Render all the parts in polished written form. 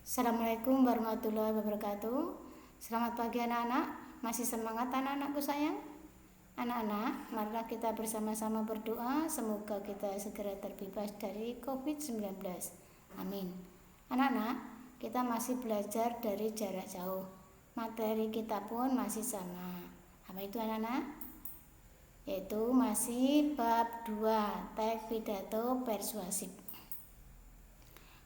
Assalamualaikum warahmatullahi wabarakatuh. Selamat pagi anak-anak. Masih semangat anak-anakku sayang? Anak-anak, marilah kita bersama-sama berdoa semoga kita segera terbebas dari COVID-19. Amin. Anak-anak, kita masih belajar dari jarak jauh. Materi kita pun masih sama. Apa itu anak-anak? Yaitu masih bab 2, teks pidato persuasif.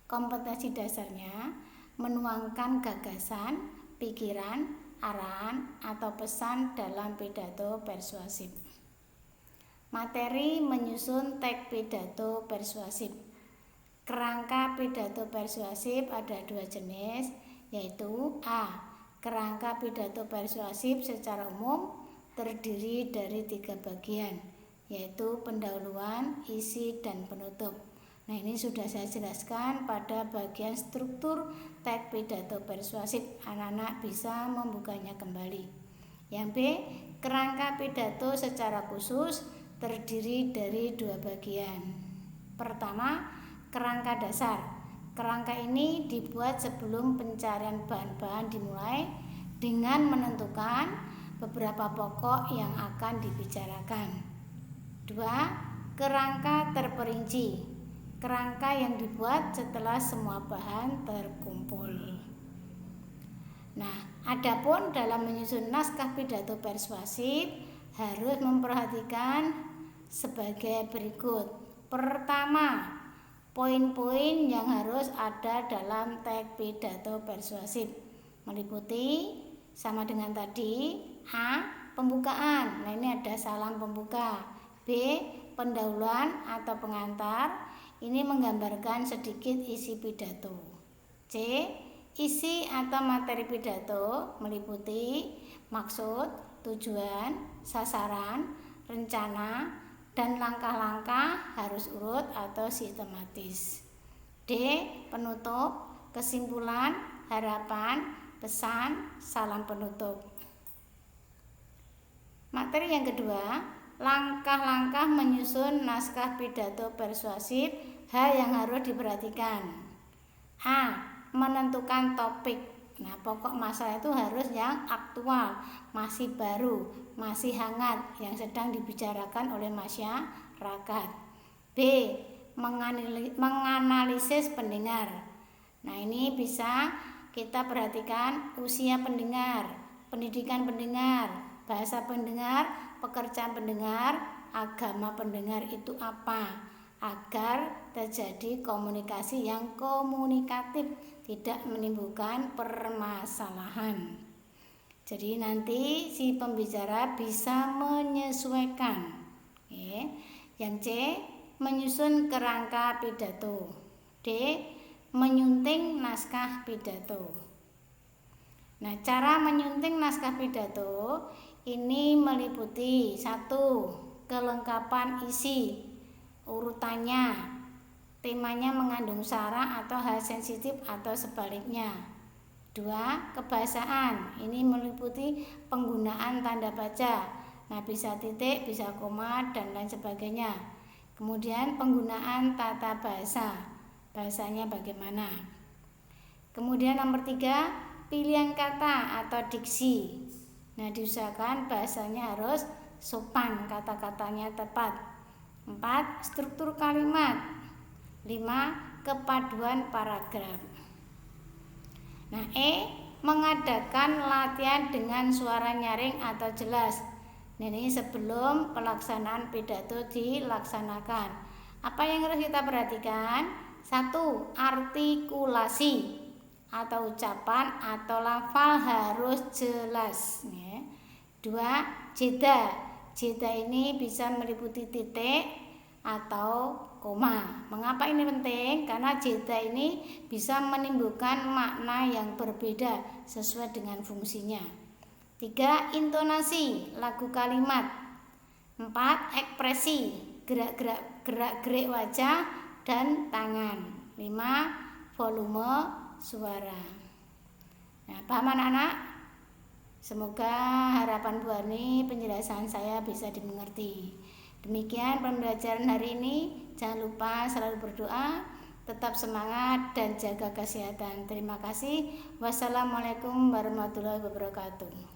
Kompetensi dasarnya menuangkan gagasan, pikiran, arahan, atau pesan dalam pidato persuasif. Materi menyusun teks pidato persuasif. Kerangka pidato persuasif ada 2 jenis, yaitu A. Kerangka pidato persuasif secara umum terdiri dari 3 bagian, yaitu pendahuluan, isi, dan penutup. Nah, ini sudah saya jelaskan pada bagian struktur teks pidato persuasif. Anak-anak bisa membukanya kembali. Yang B, kerangka pidato secara khusus terdiri dari 2 bagian. Pertama, kerangka dasar. Kerangka ini dibuat sebelum pencarian bahan-bahan dimulai dengan menentukan beberapa pokok yang akan dibicarakan. 2, kerangka terperinci. Kerangka yang dibuat setelah semua bahan terkumpul. Nah, adapun dalam menyusun naskah pidato persuasif harus memperhatikan sebagai berikut. Pertama, poin-poin yang harus ada dalam teks pidato persuasif meliputi sama dengan tadi. A. Pembukaan. Nah, ini ada salam pembuka. B. Pendahuluan atau pengantar. Ini menggambarkan sedikit isi pidato. C. Isi atau materi pidato meliputi maksud, tujuan, sasaran, rencana, dan langkah-langkah harus urut atau sistematis. D. Penutup, kesimpulan, harapan, pesan, salam penutup. Materi yang kedua, langkah-langkah menyusun naskah pidato persuasif. Hal yang harus diperhatikan. A. Menentukan topik. Nah, pokok masalah itu harus yang aktual, masih baru, masih hangat, yang sedang dibicarakan oleh masyarakat. B. Menganalisis pendengar. Nah, ini bisa kita perhatikan usia pendengar, pendidikan pendengar, bahasa pendengar, pekerjaan pendengar, agama pendengar itu apa, agar terjadi komunikasi yang komunikatif, tidak menimbulkan permasalahan. Jadi nanti si pembicara bisa menyesuaikan. Yang C, menyusun kerangka pidato. D, menyunting naskah pidato. Nah, cara menyunting naskah pidato ini meliputi 1. Kelengkapan isi, urutannya, temanya mengandung sara atau hal sensitif atau sebaliknya. 2. Kebahasaan, ini meliputi penggunaan tanda baca. Nah, bisa titik, bisa koma, dan lain sebagainya. Kemudian penggunaan tata bahasa, bahasanya bagaimana. Kemudian nomor 3, pilihan kata atau diksi. Nah, diusahakan bahasanya harus sopan, kata-katanya tepat. 4. Struktur kalimat. 5. Kepaduan paragraf. Nah, E. Mengadakan latihan dengan suara nyaring atau jelas. Nah, ini sebelum pelaksanaan pidato dilaksanakan. Apa yang harus kita perhatikan? 1. Artikulasi atau ucapan atau lafal harus jelas. 2. Jeda. Jeda ini bisa meliputi titik atau koma. Mengapa ini penting? Karena jeda ini bisa menimbulkan makna yang berbeda sesuai dengan fungsinya. 3. Intonasi, lagu kalimat. 4. Ekspresi, gerak-gerik wajah dan tangan. 5. Volume suara. Nah, paham anak-anak? Semoga harapan Bu Ani penjelasan saya bisa dimengerti. Demikian pembelajaran hari ini. Jangan lupa selalu berdoa, Tetap semangat dan jaga kesehatan. Terima kasih. Wassalamualaikum warahmatullahi wabarakatuh.